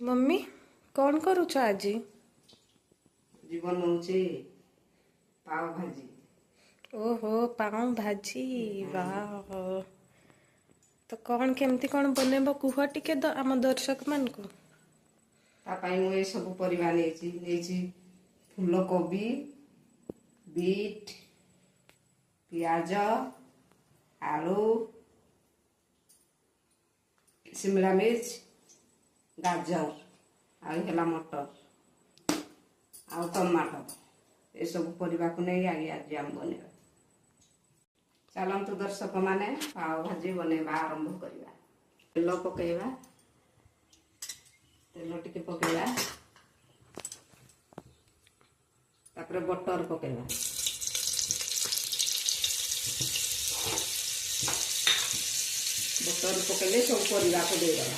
Mummy कौन करुଛ ଆଜି? जीवन होचे पाव भाजी। ओहो पाव भाजी वाह। तो कौन केमती कौन बनेब कुह टिके आम दर्शक मान को। तापाई मु ए सब परिबा नेची फूलकोबी बीट पियाज आलू शिमला मिर्च गाजर आला मटर आ टमाटो ये सब परिबा को नहीं आज आम बनेबा। चलतु दर्शक माने पाव भाजी बनेबा आरंभ करवा। तेल पकेबा तेल टिके पकेबा तापर बटर पकेबा बटर पकेले सब परिबा को देबा।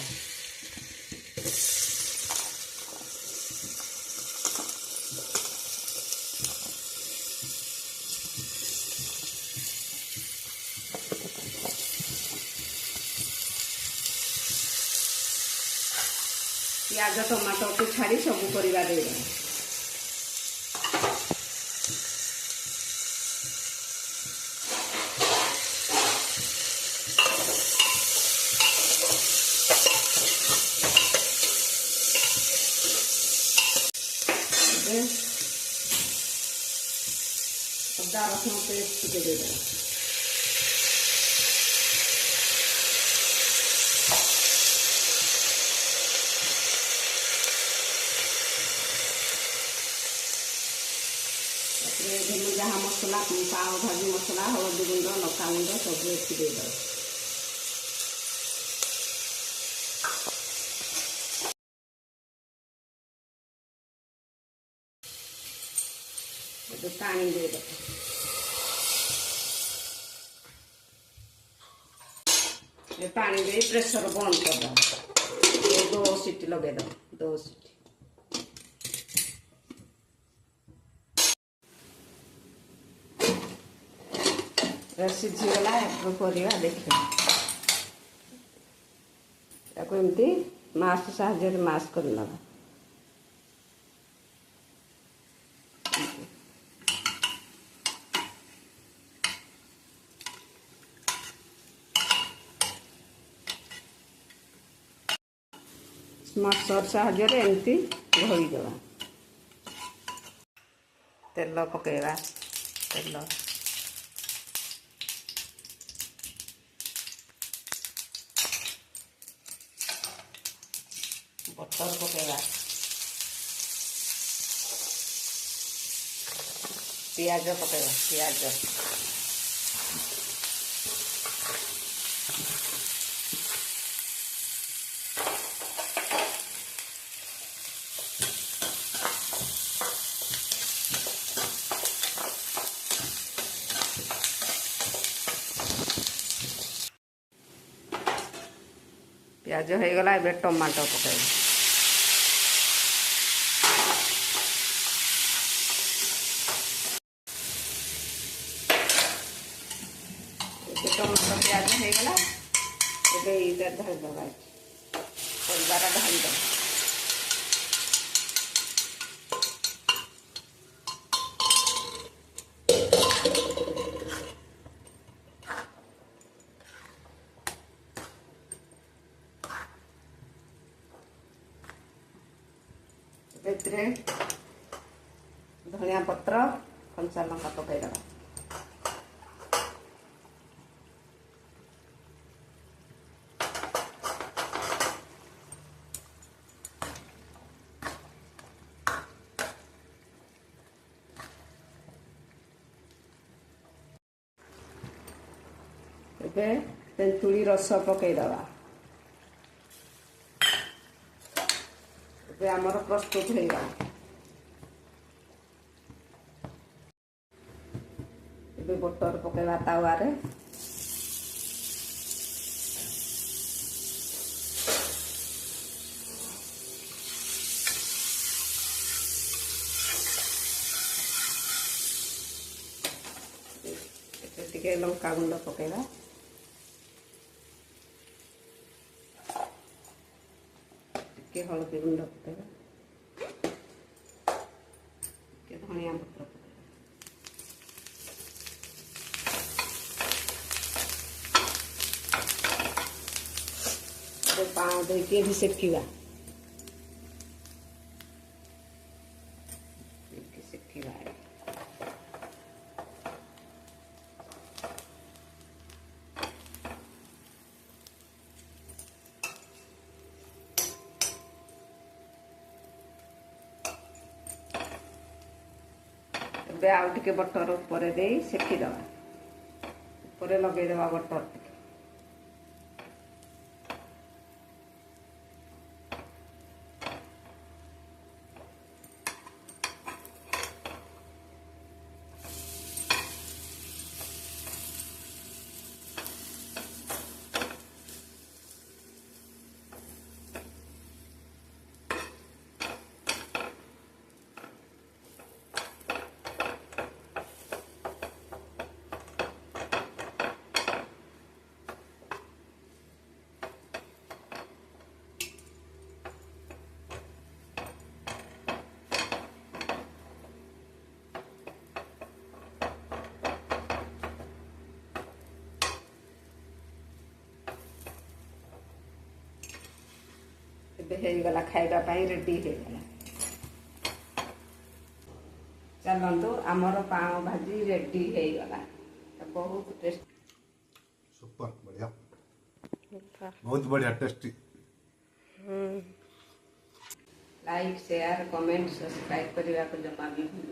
प्याज टमाटो को छाड़ी सब परिबा देबा। अदा रसुन पेस्ट दे देबा। जहाँ मसला पाव भाजी मसला हल्दी गुंड लका गुंड सब एथि दे दो। पानी दे दो। पानी दे प्रेशर बंद कर दो। 2 सीटी लगे दो 2 सीटी। सीझीगला परिवा देखिए एमती मास्क साहाଯ୍य मास्क कर नवा। मसर साहाଯ୍य एमती घोड़ी देवा। तेल पकेवा तेल बटर पकेवा पियाज पकेवा पियाज पियाज हो गला ए टमाटो पकेवा। टमाटो प्याज हो गला इधर धर दबा परिवार ढाल दो। धनिया पत्र कंचा लंका पकई दबा। तेंतुली रस पकई दबा। आमर प्रस्तुत हो गला। बटर पकेवा तावा रे टिके लंका गुंड पकेवा। ଟିକେ ହଳଦୀ ଗୁଣ୍ଡ ପକେଇବା, ଟିକେ ଧଣିଆ ପତ୍ର ପକେଇବା, ପାଣ ଦେଇକି ଏଠି ସେକିବା, ସେକିବା। ଏବେ ଆଉ ଟିକେ ବଟର ଉପରେ ଦେଇ ସେକିଦେବା, ଉପରେ ଲଗେଇଦେବା ବଟର ଟିକେ। ଏବେ ହେଇଗଲା, ଖାଇବା ପାଇଁ ରେଡି ହେଇଗଲା। ଚାଲନ୍ତୁ, ଆମର ପାଓ ଭାଜି ରେଡି ହେଇଗଲା। ବହୁତ टेस्टी, सुपर बढ़िया, बहुत बढ़िया tasty. Like share comment subscribe करने को जमा भी भूल